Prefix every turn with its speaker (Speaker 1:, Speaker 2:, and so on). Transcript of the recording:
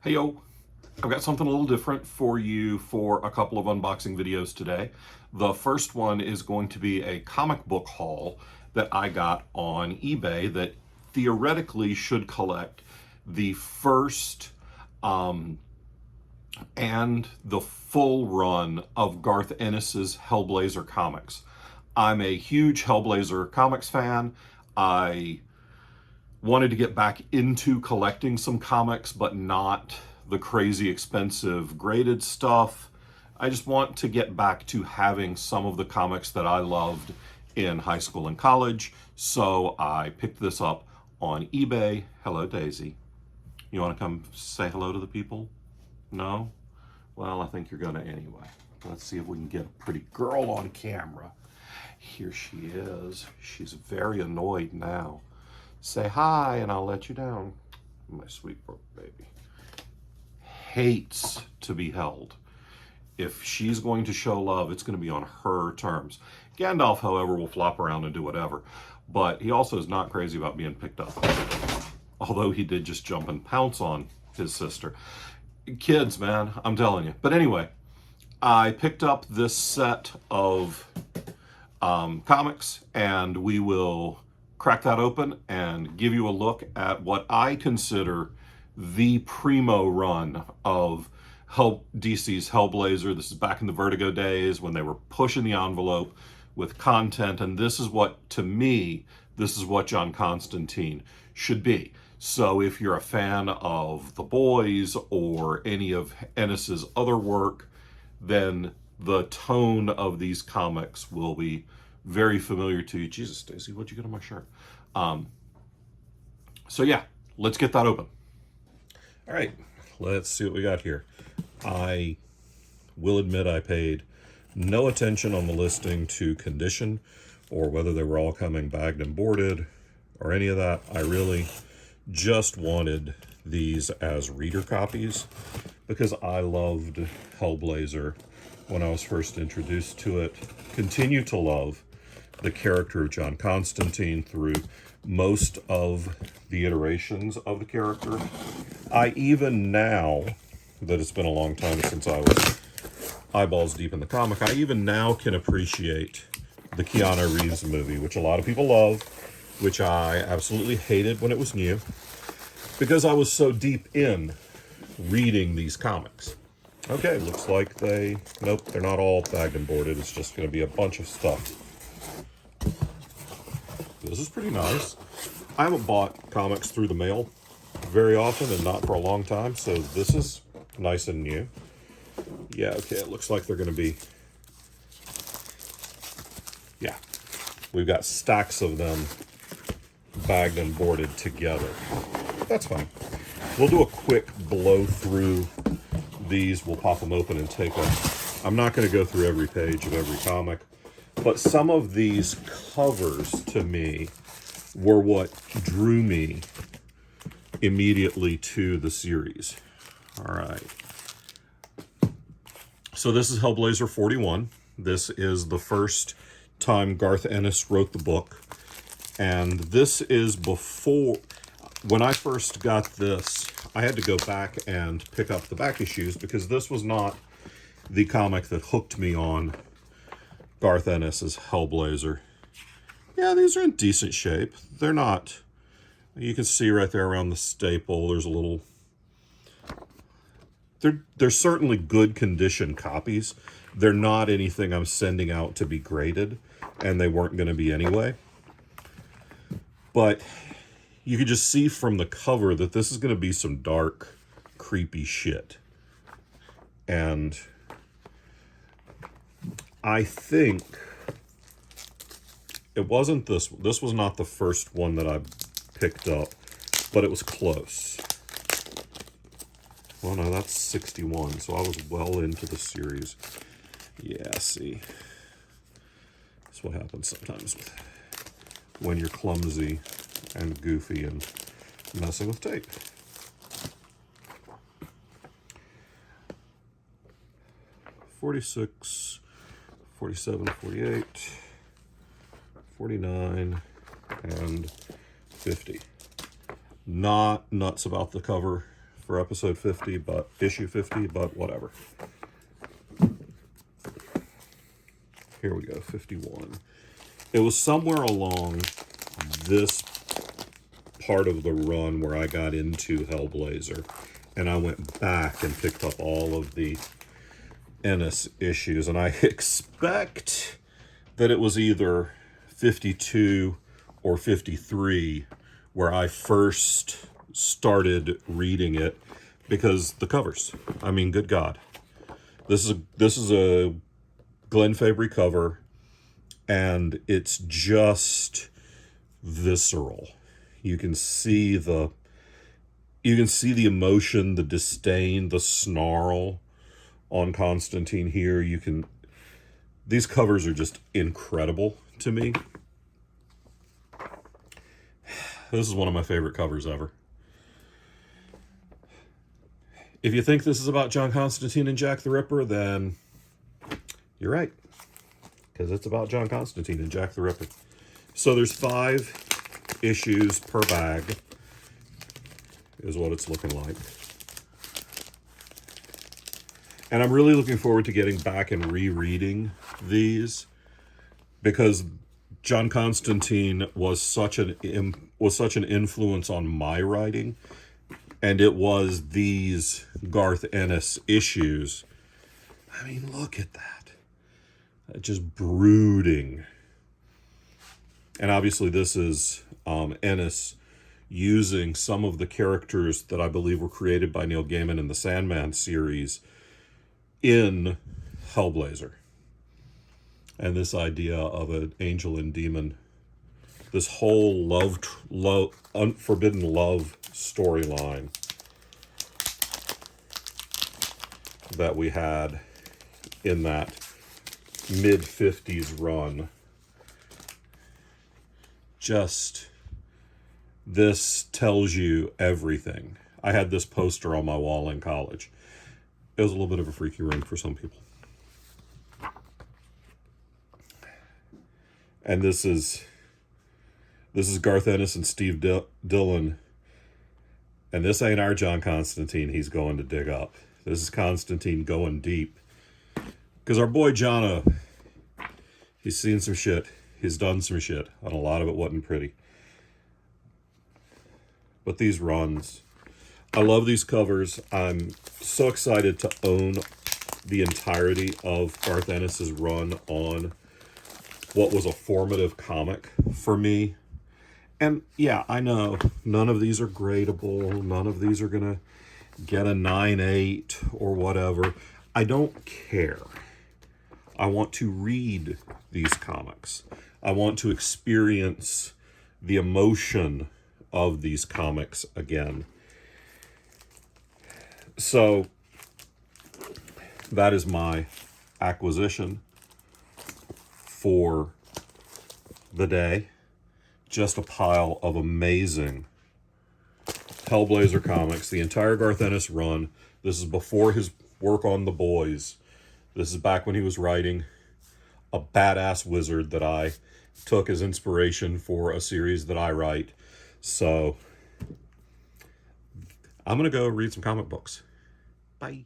Speaker 1: Hey yo, I've got something a little different for you for a couple of unboxing videos today. The first one is going to be a comic book haul that I got on eBay that theoretically should collect the first and the full run of Garth Ennis's Hellblazer comics. I'm a huge Hellblazer comics fan. I wanted to get back into collecting some comics, but not the crazy expensive graded stuff. I just want to get back to having some of the comics that I loved in high school and college. So I picked this up on eBay. Hello, Daisy. You want to come say hello to the people? No? Well, I think you're going to anyway. Let's see if we can get a pretty girl on camera. Here she is. She's very annoyed now. Say hi and I'll let you down. My sweet brook baby. Hates to be held. If she's going to show love, it's going to be on her terms. Gandalf, however, will flop around and do whatever. But he also is not crazy about being picked up. Although he did just jump and pounce on his sister. Kids, man, I'm telling you. But anyway, I picked up this set of comics and we will crack that open and give you a look at what I consider the primo run of DC's Hellblazer. This is back in the Vertigo days when they were pushing the envelope with content, and this is what, to me, this is what John Constantine should be. So if you're a fan of The Boys or any of Ennis's other work, then the tone of these comics will be very familiar to you. Jesus, Stacy, what'd you get on my shirt? So yeah, let's get that open. All right, let's see what we got here. I will admit I paid no attention on the listing to condition or whether they were all coming bagged and boarded or any of that. I really just wanted these as reader copies because I loved Hellblazer when I was first introduced to it. Continue to love the character of John Constantine through most of the iterations of the character. I even now, that it's been a long time since I was eyeballs deep in the comic, I even now can appreciate the Keanu Reeves movie, which a lot of people love, which I absolutely hated when it was new, because I was so deep in reading these comics. Okay, looks like nope, they're not all bagged and boarded. It's just going to be a bunch of stuff. This is pretty nice. I haven't bought comics through the mail very often and not for a long time, so this is nice and new. Yeah, okay, it looks like they're going to be, yeah, we've got stacks of them bagged and boarded together. That's fine. We'll do a quick blow through these. We'll pop them open and take them. I'm not going to go through every page of every comic, but some of these covers to me were what drew me immediately to the series. All right. So this is Hellblazer 41. This is the first time Garth Ennis wrote the book. And this is before, when I first got this, I had to go back and pick up the back issues because this was not the comic that hooked me on Garth Ennis's Hellblazer. Yeah, these are in decent shape. They're not, you can see right there around the staple, there's a little, they're certainly good condition copies. They're not anything I'm sending out to be graded, and they weren't going to be anyway. But you could just see from the cover that this is going to be some dark, creepy shit. And I think it wasn't this was not the first one that I picked up, but it was close. Well, no, that's 61, so I was well into the series. Yeah, see. That's what happens sometimes when you're clumsy and goofy and messing with tape. 46, 47, 48, 49, and 50. Not nuts about the cover for episode 50, but issue 50, but whatever. Here we go, 51. It was somewhere along this part of the run where I got into Hellblazer, and I went back and picked up all of the Ennis issues, and I expect that it was either 52 or 53 where I first started reading it, because the covers, I mean, good God. This is a Glenn Fabry cover, and it's just visceral. You can see the emotion, the disdain, the snarl on Constantine here. These covers are just incredible to me. This is one of my favorite covers ever. If you think this is about John Constantine and Jack the Ripper, then you're right, because it's about John Constantine and Jack the Ripper. So there's 5 issues per bag, is what it's looking like. And I'm really looking forward to getting back and rereading these, because John Constantine was such an influence on my writing, and it was these Garth Ennis issues. I mean, look at that. Just brooding. And obviously this is Ennis using some of the characters that I believe were created by Neil Gaiman in the Sandman series in Hellblazer. And this idea of an angel and demon, this whole unforbidden love storyline that we had in that mid-50s run. Just, this tells you everything. I had this poster on my wall in college. It was a little bit of a freaky room for some people. And this is Garth Ennis and Steve Dillon. And this ain't our John Constantine he's going to dig up. This is Constantine going deep. Because our boy Jono, he's seen some shit. He's done some shit. And a lot of it wasn't pretty. But these runs, I love these covers. I'm so excited to own the entirety of Garth Ennis's run on what was a formative comic for me. And yeah, I know none of these are gradable. None of these are going to get a 9/8 or whatever. I don't care. I want to read these comics. I want to experience the emotion of these comics again. So that is my acquisition for the day. Just a pile of amazing Hellblazer comics. The entire Garth Ennis run. This is before his work on The Boys. This is back when he was writing a badass wizard that I took as inspiration for a series that I write. So I'm going to go read some comic books. Bye.